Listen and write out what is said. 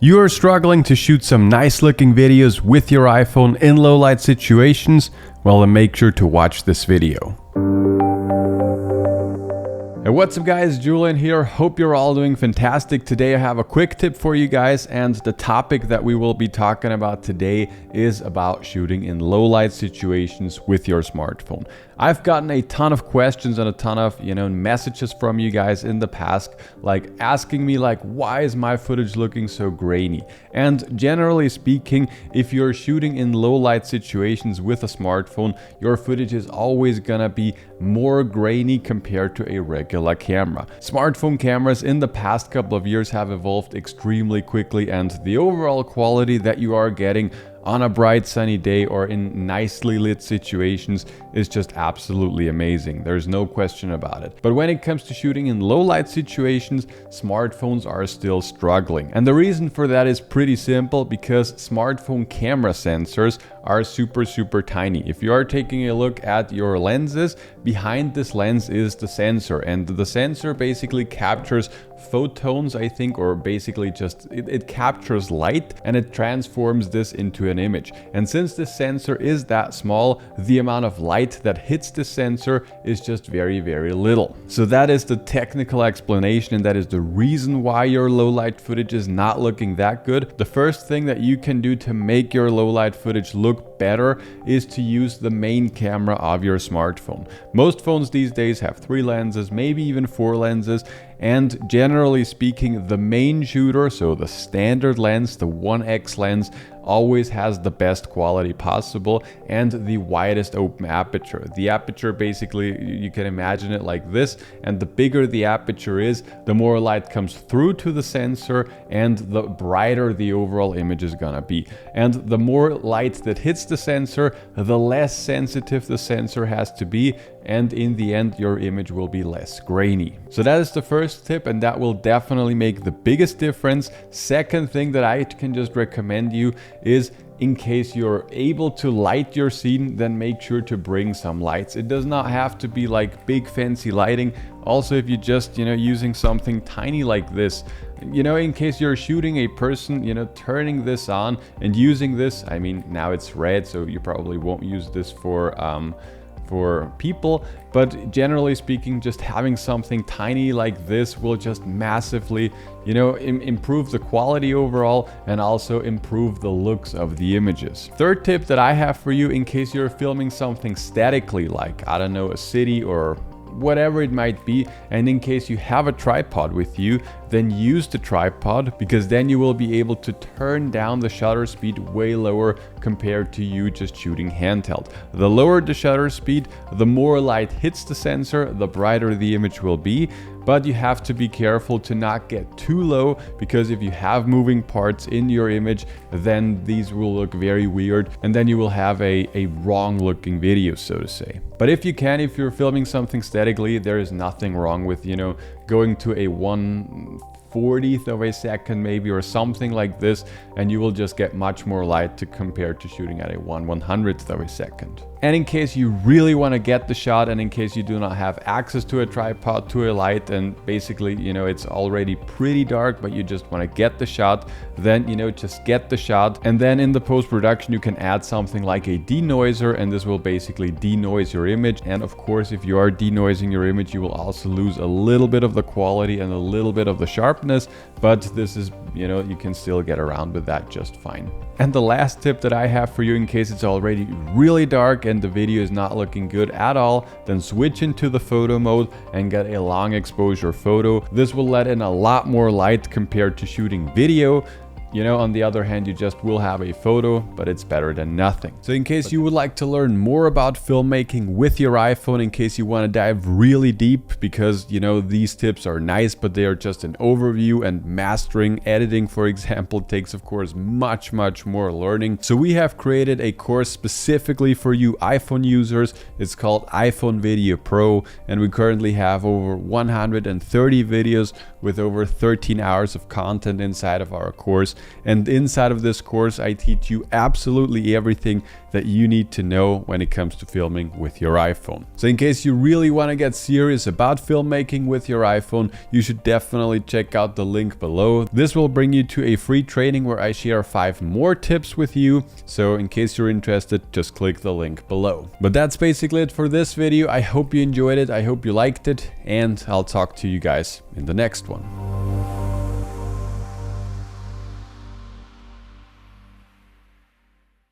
You are struggling to shoot some nice looking videos with your iPhone in low light situations? Well, then make sure to watch this video. Hey, what's up guys, Julian here. Hope you're all doing fantastic. Today I have a quick tip for you guys, and the topic that we will be talking about today is about shooting in low light situations with your smartphone. I've gotten a ton of questions and a ton of, messages from you guys in the past, like asking me why is my footage looking so grainy? And generally speaking, if you're shooting in low light situations with a smartphone, your footage is always gonna be more grainy compared to a regular camera. Smartphone cameras in the past couple of years have evolved extremely quickly, and the overall quality that you are getting on a bright sunny day or in nicely lit situations is just absolutely amazing. There's no question about it. But when it comes to shooting in low light situations, smartphones are still struggling. And the reason for that is pretty simple, because smartphone camera sensors are super tiny. If you are taking a look at your lenses, behind this lens is the sensor, and the sensor basically captures photons, I think, or basically just it captures light and it transforms this into an image. And since the sensor is that small, the amount of light that hits the sensor is just very little. So that is the technical explanation, and that is the reason why your low light footage is not looking that good. The first thing that you can do to make your low light footage look better is to use the main camera of your smartphone. Most phones these days have 3 lenses, maybe even 4 lenses, and generally speaking, the main shooter, so the standard lens, the 1x lens, always has the best quality possible and the widest open aperture. The aperture, basically, you can imagine it like this, and the bigger the aperture is, the more light comes through to the sensor and the brighter the overall image is gonna be. And the more light that hits the sensor, the less sensitive the sensor has to be, and in the end your image will be less grainy. So that is the first tip, and that will definitely make the biggest difference. Second thing that I can just recommend you is, in case you're able to light your scene, then make sure to bring some lights. It does not have to be like big fancy lighting. Also, if you just using something tiny like this, in case you're shooting a person, turning this on and using this, I mean, now it's red, so you probably won't use this for people, but generally speaking, just having something tiny like this will just massively improve the quality overall and also improve the looks of the images. Third tip that I have for you, in case you're filming something statically, like, I don't know, a city or whatever it might be, and in case you have a tripod with you, then use the tripod, because then you will be able to turn down the shutter speed way lower compared to you just shooting handheld. The lower the shutter speed, the more light hits the sensor, the brighter the image will be. But you have to be careful to not get too low, because if you have moving parts in your image, then these will look very weird, and then you will have a wrong looking video, so to say. But if you're filming something statically, there is nothing wrong with, going to a 1/40th of a second maybe, or something like this, and you will just get much more light to compare to shooting at a 1/100th of a second. And in case you really want to get the shot, and in case you do not have access to a tripod, to a light, and basically, it's already pretty dark, but you just want to get the shot, then, just get the shot. And then in the post-production, you can add something like a denoiser, and this will basically denoise your image. And of course, if you are denoising your image, you will also lose a little bit of the quality and a little bit of the sharpness, but this is, you can still get around with that just fine. And the last tip that I have for you, in case it's already really dark and the video is not looking good at all, then switch into the photo mode and get a long exposure photo. This will let in a lot more light compared to shooting video. On the other hand, you just will have a photo, but it's better than nothing. So in case you would like to learn more about filmmaking with your iPhone, in case you want to dive really deep, because these tips are nice, but they are just an overview, and mastering editing, for example, takes of course much more learning. So we have created a course specifically for you iPhone users. It's called iPhone Video Pro, and we currently have over 130 videos with over 13 hours of content inside of our course. And inside of this course, I teach you absolutely everything that you need to know when it comes to filming with your iPhone. So in case you really want to get serious about filmmaking with your iPhone, you should definitely check out the link below. This will bring you to a free training where I share 5 more tips with you. So in case you're interested, just click the link below. But that's basically it for this video. I hope you enjoyed it. I hope you liked it, and I'll talk to you guys in the next one.